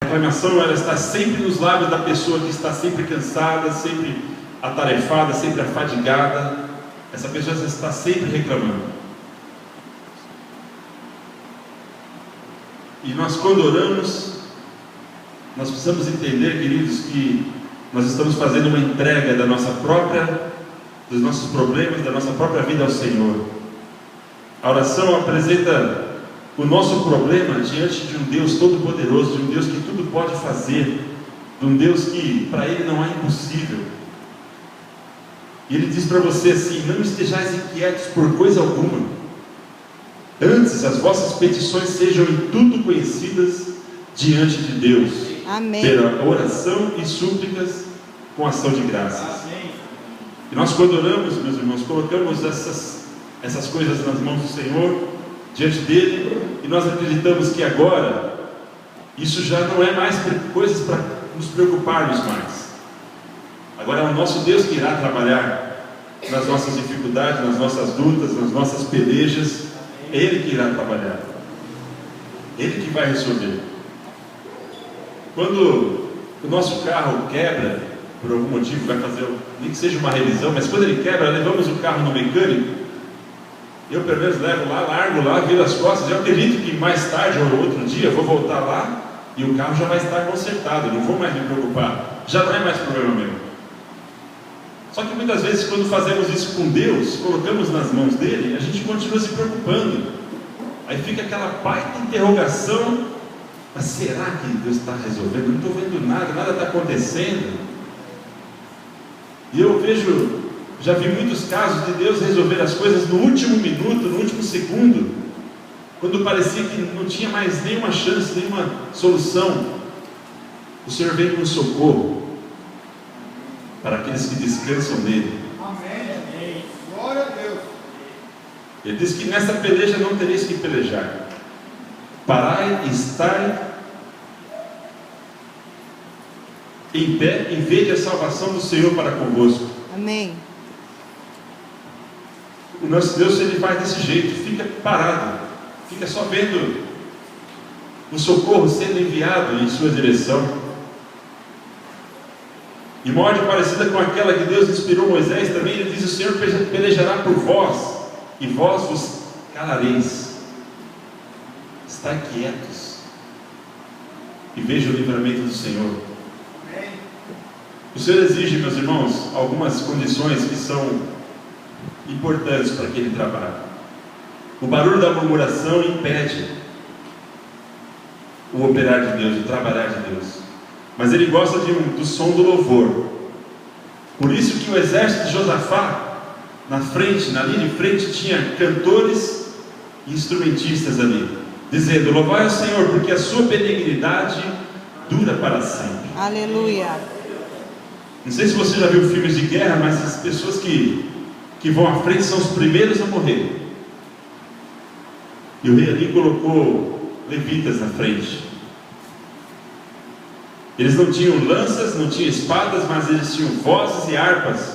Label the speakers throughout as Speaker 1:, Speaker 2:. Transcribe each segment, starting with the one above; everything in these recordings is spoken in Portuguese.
Speaker 1: reclamação, ela está sempre nos lábios da pessoa que está sempre cansada, sempre atarefada, sempre afadigada. Essa pessoa está sempre reclamando. E nós, quando oramos, nós precisamos entender, queridos, que nós estamos fazendo uma entrega dos nossos problemas, da nossa própria vida ao Senhor. A oração apresenta o nosso problema diante de um Deus todo-poderoso, de um Deus que tudo pode fazer, de um Deus que para Ele não há impossível. E Ele diz para você assim: não estejais inquietos por coisa alguma, antes as vossas petições sejam em tudo conhecidas diante de Deus.
Speaker 2: Amém.
Speaker 1: Pela oração e súplicas com ação de graças. E nós, quando oramos, meus irmãos, colocamos essas coisas nas mãos do Senhor, diante dele, e nós acreditamos que agora isso já não é mais coisas para nos preocuparmos mais. Agora é o nosso Deus que irá trabalhar nas nossas dificuldades, nas nossas lutas, nas nossas pelejas. É Ele que irá trabalhar, Ele que vai resolver. Quando o nosso carro quebra, por algum motivo, vai fazer, nem que seja uma revisão, mas quando ele quebra, levamos o carro no mecânico. Eu pelo menos levo lá, largo lá, viro as costas. Eu acredito que mais tarde ou outro dia eu vou voltar lá e o carro já vai estar consertado, eu não vou mais me preocupar, já não é mais problema meu. Só que muitas vezes, quando fazemos isso com Deus, colocamos nas mãos dele, a gente continua se preocupando. Aí fica aquela baita interrogação: mas será que Deus está resolvendo? Não estou vendo nada, nada está acontecendo. E eu já vi muitos casos de Deus resolver as coisas no último minuto, no último segundo, quando parecia que não tinha mais nenhuma chance, nenhuma solução. O Senhor vem com socorro para aqueles que descansam nele.
Speaker 3: Amém. Glória a Deus.
Speaker 1: Ele diz que nessa peleja não tereis que pelejar. Parai e estai em pé e vede a salvação do Senhor para convosco.
Speaker 2: Amém.
Speaker 1: O nosso Deus, Ele faz desse jeito, fica parado, fica só vendo o socorro sendo enviado em sua direção. E uma ordem parecida com aquela que Deus inspirou Moisés também, Ele diz: o Senhor pelejará por vós, e vós vos calareis. Estai quietos e veja o livramento do Senhor. O Senhor exige, meus irmãos, algumas condições que são importantes para aquele trabalho. O barulho da murmuração impede o operar de Deus, o trabalhar de Deus. Mas Ele gosta do som do louvor. Por isso que o exército de Josafá, na linha de frente, tinha cantores e instrumentistas ali, dizendo: louvai ao Senhor, porque a sua benignidade dura para sempre.
Speaker 2: Aleluia.
Speaker 1: Não sei se você já viu filmes de guerra, mas as pessoas que vão à frente são os primeiros a morrer. E o rei ali colocou levitas na frente. Eles não tinham lanças, não tinham espadas, mas eles tinham vozes e harpas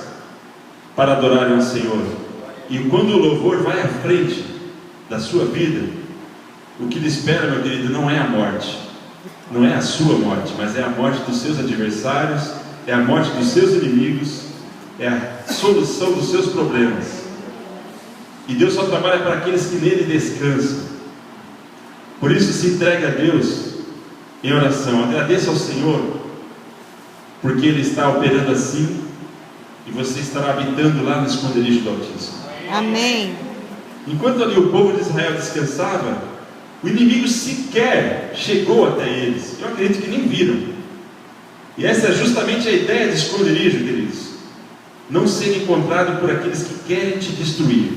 Speaker 1: para adorarem ao Senhor. E quando o louvor vai à frente da sua vida, o que lhe espera, meu querido, não é a morte, não é a sua morte, mas é a morte dos seus adversários, é a morte dos seus inimigos, é a solução dos seus problemas. E Deus só trabalha para aqueles que nele descansam. Por isso, se entregue a Deus em oração, agradeça ao Senhor, porque Ele está operando assim, e você estará habitando lá no esconderijo do Altíssimo.
Speaker 2: Amém.
Speaker 1: Enquanto ali o povo de Israel descansava, o inimigo sequer chegou até eles. Eu acredito que nem viram. E essa é justamente a ideia de esconderijo, queridos: não ser encontrado por aqueles que querem te destruir.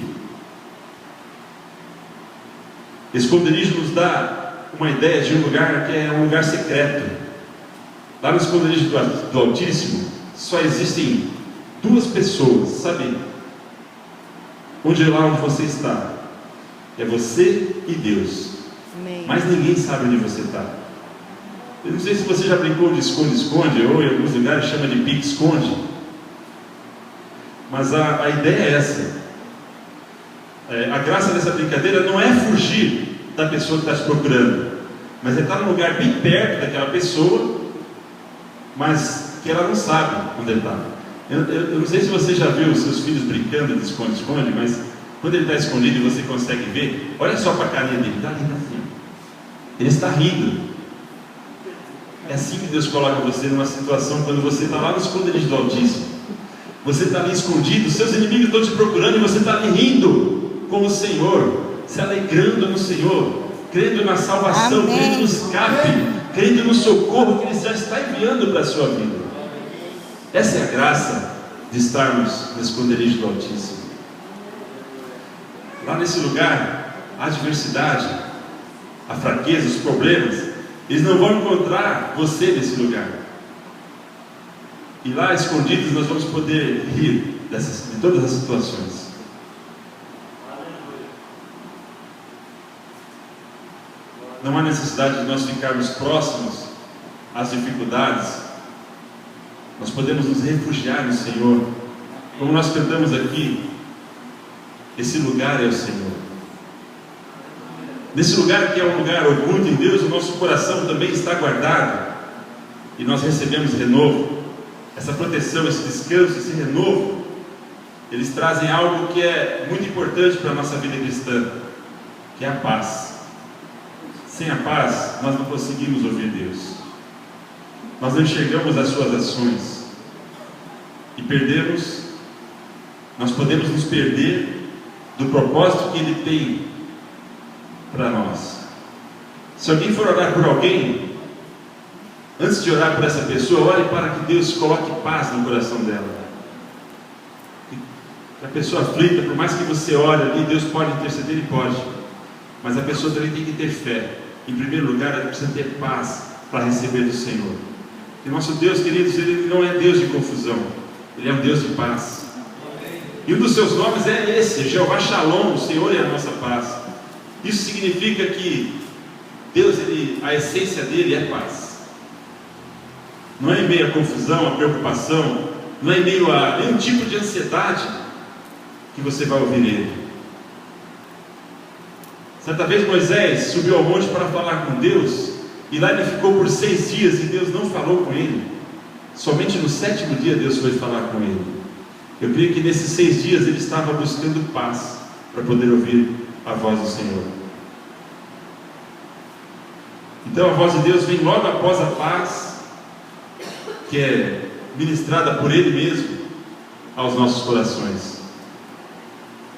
Speaker 1: Esconderijo nos dá uma ideia de um lugar que é um lugar secreto. Lá no esconderijo do Altíssimo só existem duas pessoas, sabe? Lá onde você está, é você e Deus.
Speaker 2: Amém.
Speaker 1: Mas ninguém sabe onde você está. Eu não sei se você já brincou de esconde-esconde, ou em alguns lugares chama de pique-esconde. Mas a ideia é essa. A graça dessa brincadeira não é fugir da pessoa que está te procurando, mas ele está num lugar bem perto daquela pessoa, mas que ela não sabe onde ele está. Eu não sei se você já viu os seus filhos brincando de esconde-esconde, mas quando ele está escondido e você consegue ver, olha só para a carinha dele, está rindo assim. Ele está rindo. É assim que Deus coloca você numa situação quando você está lá no esconderijo do Altíssimo. Você está ali escondido, seus inimigos estão te procurando e você está ali rindo com o Senhor, se alegrando no Senhor, crendo na salvação,
Speaker 2: Amém.
Speaker 1: crendo no escape, crendo no socorro que Ele já está enviando para a sua vida. Essa é a graça de estarmos no esconderijo do Altíssimo. Lá nesse lugar, a adversidade, a fraqueza, os problemas, eles não vão encontrar você nesse lugar. E lá escondidos nós vamos poder rir de todas as situações. Não há necessidade de nós ficarmos próximos às dificuldades. Nós podemos nos refugiar no Senhor. Como nós cantamos aqui, esse lugar é o Senhor. Nesse lugar que é um lugar oculto em Deus, o nosso coração também está guardado. E nós recebemos renovo. Essa proteção, esse descanso, esse renovo, eles trazem algo que é muito importante para a nossa vida cristã, que é a paz. Sem a paz, nós não conseguimos ouvir Deus. Nós não enxergamos as suas ações. E nós podemos nos perder do propósito que Ele tem para nós. Se alguém for orar por alguém, antes de orar por essa pessoa, ore para que Deus coloque paz no coração dela. A pessoa aflita, por mais que você ore ali, Deus pode interceder, Ele pode. Mas a pessoa também tem que ter fé. Em primeiro lugar, ela precisa ter paz para receber do Senhor. E nosso Deus, queridos, Ele não é Deus de confusão. Ele é um Deus de paz. E um dos seus nomes é esse, Jeová Shalom, o Senhor é a nossa paz. Isso significa que Deus, a essência dele é paz. Não é em meio à confusão, à preocupação, não é em meio a nenhum tipo de ansiedade que você vai ouvir Ele. Certa vez Moisés subiu ao monte para falar com Deus, e lá ele ficou por 6 dias e Deus não falou com ele. Somente no 7º dia Deus foi falar com ele. Eu creio que nesses 6 dias ele estava buscando paz para poder ouvir a voz do Senhor. Então a voz de Deus vem logo após a paz, que é ministrada por Ele mesmo aos nossos corações.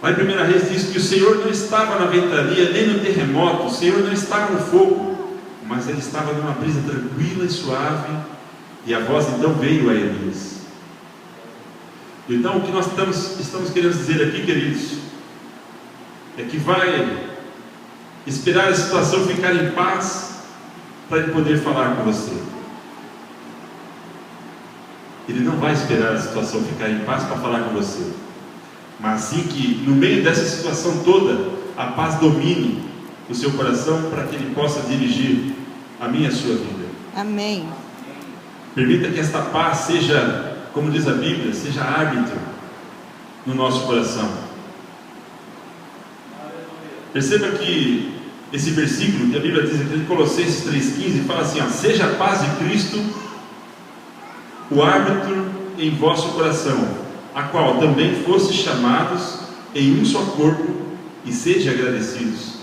Speaker 1: Lá em 1 Reis diz que o Senhor não estava na ventania, nem no terremoto, o Senhor não estava no fogo, mas Ele estava numa brisa tranquila e suave, e a voz então veio a Elias. Então o que nós estamos querendo dizer aqui, queridos, é que vai esperar a situação ficar em paz, para Ele poder falar com você. Ele não vai esperar a situação ficar em paz para falar com você, mas sim que no meio dessa situação toda, a paz domine o seu coração, para que Ele possa dirigir a minha e a sua vida.
Speaker 2: Amém.
Speaker 1: Permita que esta paz seja, como diz a Bíblia, seja árbitro no nosso coração. Perceba que esse versículo que a Bíblia diz aqui em Colossenses 3,15 fala assim, seja a paz de Cristo o árbitro em vosso coração, a qual também foste chamados em um só corpo, e sede agradecidos.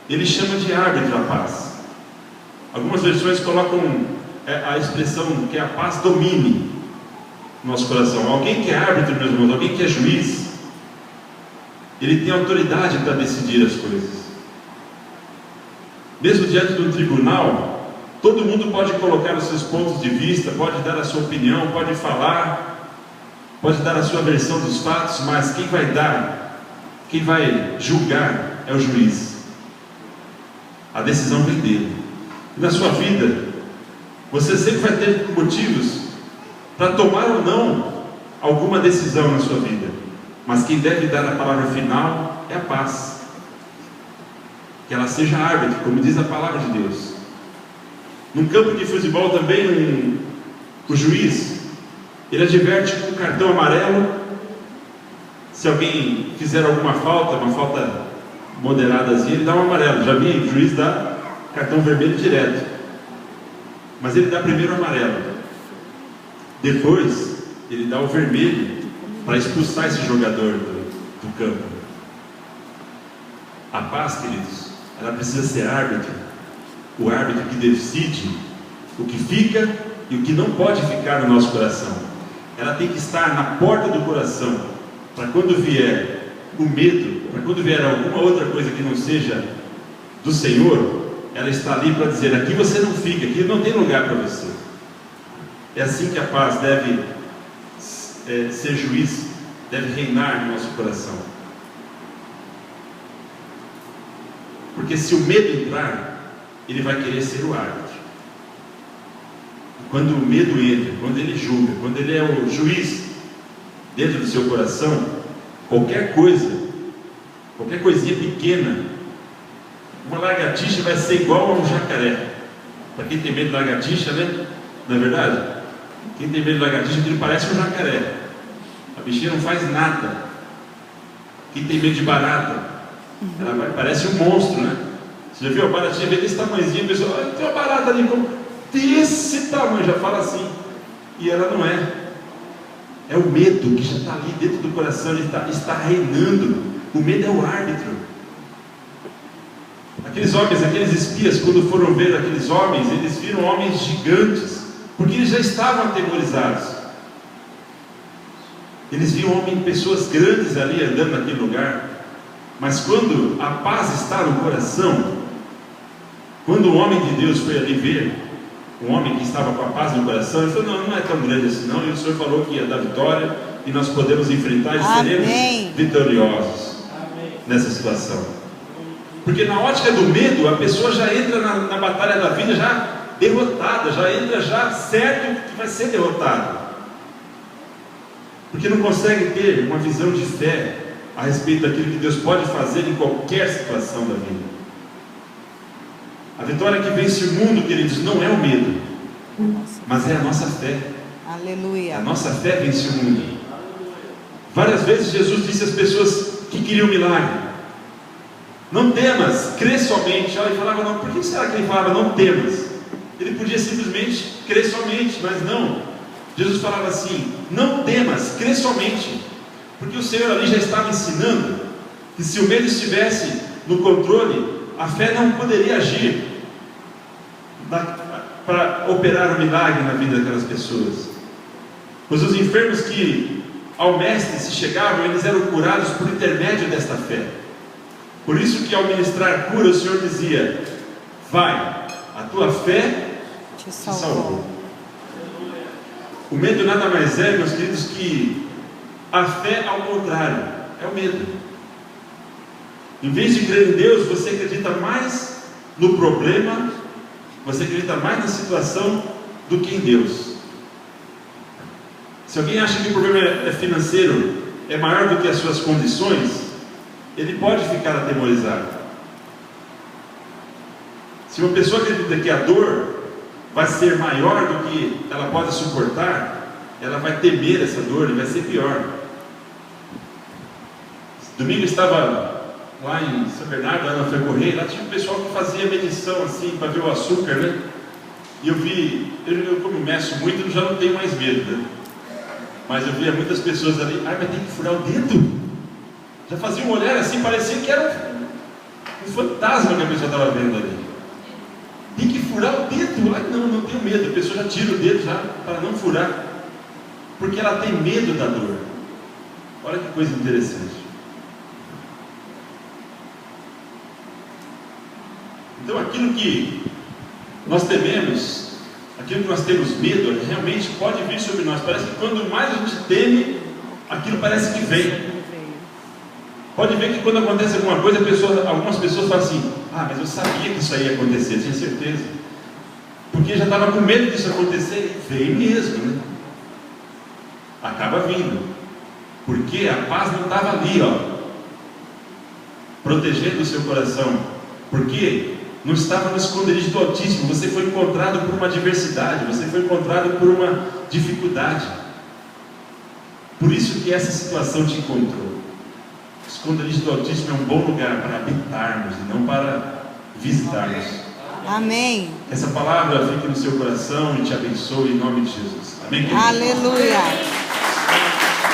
Speaker 1: Ele chama de árbitro a paz. Algumas versões colocam a expressão que a paz domine nosso coração. Alguém que é árbitro, meus irmãos, alguém que é juiz, ele tem autoridade para decidir as coisas. Mesmo diante de um tribunal, todo mundo pode colocar os seus pontos de vista, pode dar a sua opinião, pode falar, pode dar a sua versão dos fatos, mas quem vai julgar é o juiz. A decisão vem dele. E na sua vida, você sempre vai ter motivos para tomar ou não alguma decisão na sua vida, mas quem deve dar a palavra final é a paz. Que ela seja árbitro, como diz a palavra de Deus. Num campo de futebol também, o juiz, ele adverte com um cartão amarelo se alguém fizer alguma falta, uma falta moderada assim, ele dá um amarelo. Já vi o juiz dar cartão vermelho direto. Mas ele dá primeiro o amarelo. Depois, ele dá o vermelho para expulsar esse jogador do campo. A paz, queridos, ela precisa ser árbitro. O árbitro que decide o que fica e o que não pode ficar no nosso coração. Ela tem que estar na porta do coração, para quando vier o medo, para quando vier alguma outra coisa que não seja do Senhor, ela está ali para dizer: aqui você não fica, aqui não tem lugar para você. É assim que a paz deve ser juiz, deve reinar no nosso coração. Porque se o medo entrar, ele vai querer ser o árbitro. Quando o medo entra, quando ele julga, quando ele é o juiz dentro do seu coração, qualquer coisa, qualquer coisinha pequena, uma lagartixa vai ser igual a um jacaré. Para quem tem medo de lagartixa, né? Não é verdade? Quem tem medo de lagartixa, aquilo parece um jacaré. A bichinha não faz nada. Quem tem medo de barata, parece um monstro, né? Você já viu a baratinha desse tamanhozinho? A pessoa, olha, tem uma barata ali desse tamanho, já fala assim. E ela não é. É o medo que já está ali dentro do coração, ele está reinando. O medo é o árbitro. Aqueles homens, aqueles espias, quando foram ver aqueles homens, eles viram homens gigantes, porque eles já estavam atemorizados. Eles viam pessoas grandes ali andando naquele lugar. Mas quando a paz está no coração, quando o homem de Deus foi ali ver um homem que estava com a paz no coração, ele falou: não é tão grande assim não, e o Senhor falou que ia dar vitória, e nós podemos enfrentar e seremos vitoriosos nessa situação. Porque na ótica do medo, a pessoa já entra na batalha da vida já derrotada, já entra já certo que vai ser derrotado, porque não consegue ter uma visão de fé a respeito daquilo que Deus pode fazer em qualquer situação da vida. A vitória que vence o mundo, queridos, não é o medo, mas é a nossa fé.
Speaker 2: Aleluia.
Speaker 1: A nossa fé vence o mundo. Várias vezes Jesus disse às pessoas que queriam milagre: não temas, crê somente. Ela falava: não, por que será que ele falava não temas? Ele podia simplesmente crer somente, mas não. Jesus falava assim: não temas, crê somente. Porque o Senhor ali já estava ensinando que se o medo estivesse no controle, a fé não poderia agir para operar um milagre na vida daquelas pessoas. Pois os enfermos que ao mestre se chegavam, eles eram curados por intermédio desta fé. Por isso que ao ministrar cura, o Senhor dizia: vai, a tua fé te salvou. O medo nada mais é, meus queridos, que a fé ao contrário, é o medo. Em vez de crer em Deus, você acredita mais no problema, você acredita mais na situação do que em Deus. Se alguém acha que o problema financeiro é maior do que as suas condições, ele pode ficar atemorizado. Se uma pessoa acredita que a dor vai ser maior do que ela pode suportar, ela vai temer essa dor e vai ser pior. Domingo estava lá em São Bernardo, lá na Frecorreia, lá tinha um pessoal que fazia medição assim, para ver o açúcar, né? E eu vi, eu como meço muito, eu já não tenho mais medo, né? Mas eu via muitas pessoas ali: mas tem que furar o dedo? Já fazia um olhar assim, parecia que era um fantasma que a pessoa estava vendo ali. Tem que furar o dedo? Não tenho medo. A pessoa já tira o dedo já para não furar, porque ela tem medo da dor. Olha que coisa interessante. Então aquilo que nós tememos, aquilo que nós temos medo, realmente pode vir sobre nós. Parece que quando mais a gente teme, aquilo parece que vem. Pode ver que quando acontece alguma coisa, algumas pessoas falam assim: mas eu sabia que isso aí ia acontecer, tinha certeza, porque já estava com medo disso acontecer. E veio mesmo, né? Acaba vindo, porque a paz não estava ali, protegendo o seu coração, porque não estava no esconderijo do Altíssimo. Você foi encontrado por uma adversidade, você foi encontrado por uma dificuldade. Por isso que essa situação te encontrou. O esconderijo do Altíssimo é um bom lugar para habitarmos e não para visitarmos.
Speaker 2: Amém.
Speaker 1: Que essa palavra fique no seu coração e te abençoe em nome de Jesus. Amém, querido?
Speaker 2: Aleluia.